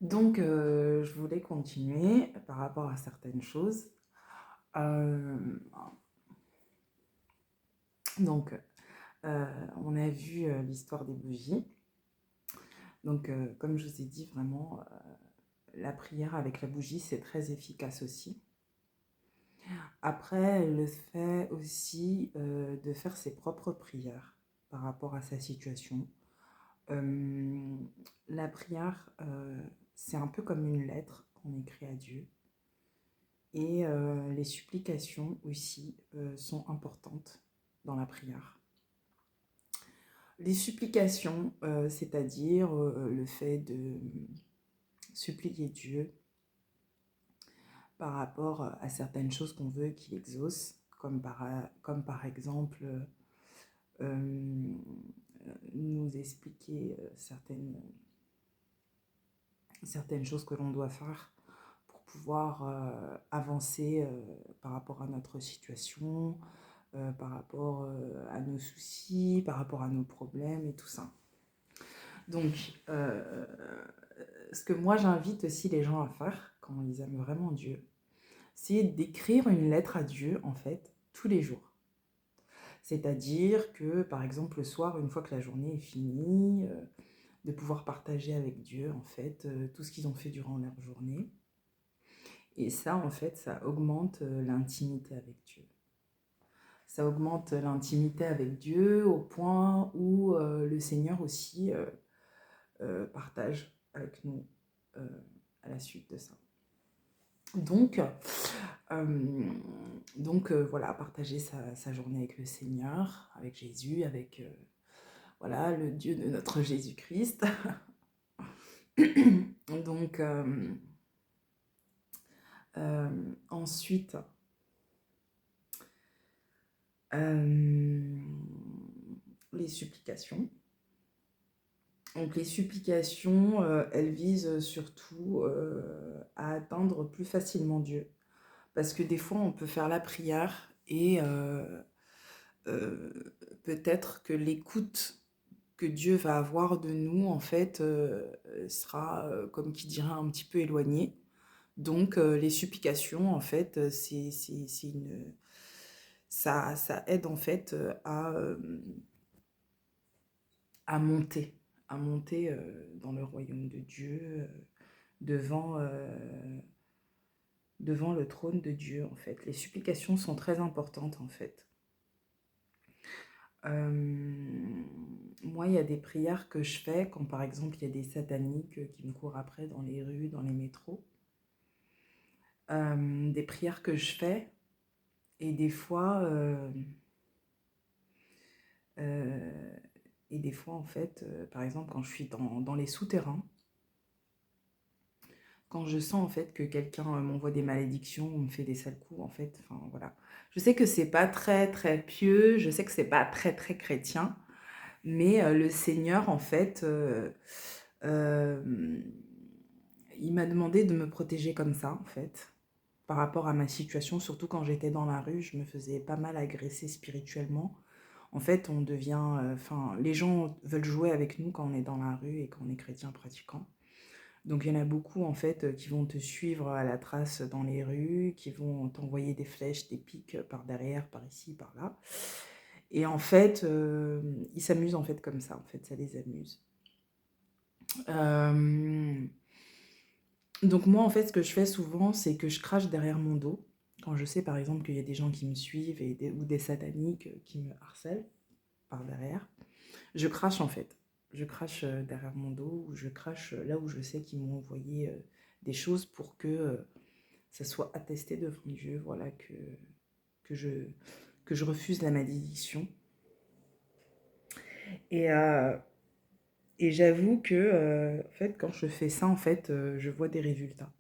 Donc, je voulais continuer par rapport à certaines choses. Euh, donc, on a vu l'histoire des bougies. Donc, comme je vous ai dit, vraiment, la prière avec la bougie, c'est très efficace aussi. Après, le fait aussi de faire ses propres prières par rapport à sa situation. Euh, la prière, c'est un peu comme une lettre qu'on écrit à Dieu. Et les supplications aussi sont importantes dans la prière. Les supplications, c'est-à-dire le fait de supplier Dieu par rapport à certaines choses qu'on veut qu'il exauce, comme par exemple euh, nous expliquer certaines choses que l'on doit faire pour pouvoir avancer par rapport à notre situation, par rapport à nos soucis, par rapport à nos problèmes et tout ça. Donc, ce que moi j'invite aussi les gens à faire quand ils aiment vraiment Dieu, c'est d'écrire une lettre à Dieu en fait tous les jours. C'est-à-dire que par exemple le soir, une fois que la journée est finie, de pouvoir partager avec Dieu en fait tout ce qu'ils ont fait durant leur journée. Et ça en fait, ça augmente l'intimité avec Dieu. Ça augmente l'intimité avec Dieu au point où le Seigneur aussi partage avec nous euh, à la suite de ça. Donc, voilà, partager sa journée avec le Seigneur, avec Jésus, avec voilà, le Dieu de notre Jésus-Christ. Donc, ensuite, euh, les supplications. Donc les supplications, elles visent surtout à atteindre plus facilement Dieu. Parce que des fois, on peut faire la prière et peut-être que l'écoute que Dieu va avoir de nous, en fait, sera, comme qui dirait, un petit peu éloignée. Donc les supplications, en fait, c'est une... ça aide en fait à monter, à monter dans le royaume de Dieu, devant, devant le trône de Dieu, en fait. Les supplications sont très importantes, en fait. Moi, il y a des prières que je fais quand, par exemple, il y a des sataniques qui me courent après dans les rues, dans les métros. Des prières que je fais, et des fois, euh, en fait, par exemple, quand je suis dans les souterrains, quand je sens en fait que quelqu'un m'envoie des malédictions ou me fait des sales coups, en fait, enfin voilà. Je sais que c'est pas très très pieux, je sais que c'est pas très très chrétien, mais le Seigneur en fait, euh, il m'a demandé de me protéger comme ça en fait, par rapport à ma situation, surtout quand j'étais dans la rue, je me faisais pas mal agresser spirituellement. En fait, on devient, enfin, les gens veulent jouer avec nous quand on est dans la rue et quand on est chrétien pratiquant. Donc il y en a beaucoup en fait qui vont te suivre à la trace dans les rues, qui vont t'envoyer des flèches, des pics par derrière, par ici, par là. Et en fait, ils s'amusent en fait comme ça, en fait, ça les amuse. Euh, donc moi en fait, ce que je fais souvent, c'est que je crache derrière mon dos. Quand je sais par exemple qu'il y a des gens qui me suivent ou des sataniques qui me harcèlent par derrière, je crache en fait. Je crache derrière mon dos ou je crache là où je sais qu'ils m'ont envoyé des choses pour que ça soit attesté devant Dieu, voilà, que, je, que je refuse la malédiction. Et, euh, et j'avoue que, en fait, quand je fais ça, en fait, je vois des résultats.